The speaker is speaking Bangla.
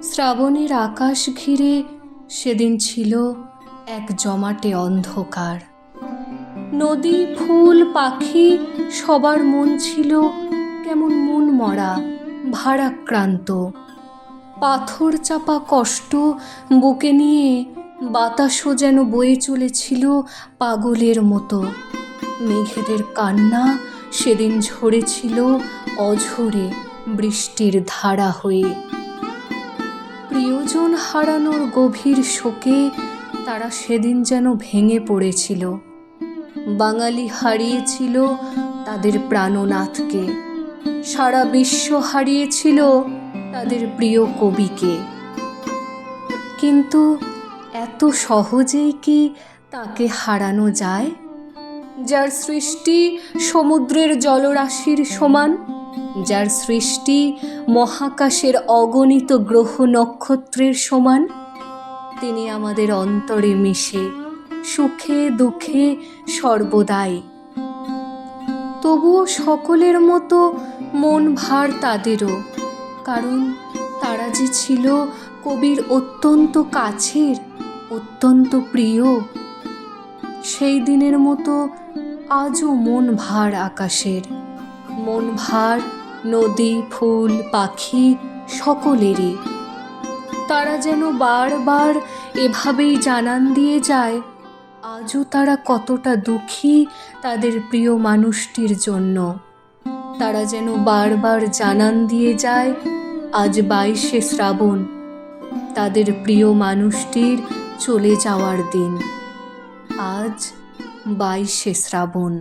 শ্রাবণের আকাশ ঘিরে সেদিন ছিল এক জমাটে অন্ধকার। নদী, ফুল, পাখি সবার মন ছিল কেমন মন মরা, ভারাক্রান্ত। পাথর চাপা কষ্ট বুকে নিয়ে বাতাসও যেন বয়ে চলেছিল পাগলের মতো। মেঘেদের কান্না সেদিন ঝরেছিল অঝরে বৃষ্টির ধারা হয়ে। প্রিয়জন হারানোর গভীর শোকে তারা সেদিন যেন ভেঙে পড়েছিল। বাঙালি হারিয়েছিল তাদের প্রাণনাথকে, সারা বিশ্ব হারিয়েছিল তাদের প্রিয় কবিকে। কিন্তু এত সহজেই কি তাকে হারানো যায়, যার সৃষ্টি সমুদ্রের জলরাশির সমান, যার সৃষ্টি মহাকাশের অগণিত গ্রহ নক্ষত্রের সমান? তিনি আমাদের অন্তরে মিশে, সুখে দুঃখে সর্বদাই। তবুও সকলের মতো মন ভার তাদেরও, কারণ তারা যে ছিল কবির অত্যন্ত কাছের, অত্যন্ত প্রিয়। সেই দিনের মতো আজও মন ভার আকাশের, মন ভার নদী, ফুল, পাখি সকলেরই। তারা যেন বারবার এভাবেই জানান দিয়ে যায় আজও তারা কতটা দুঃখী তাদের প্রিয় মানুষটির জন্য। তারা যেন বারবার জানান দিয়ে যায় আজ 22শে শ্রাবণ, তাদের প্রিয় মানুষটির চলে যাওয়ার দিন। আজ 22শে শ্রাবণ।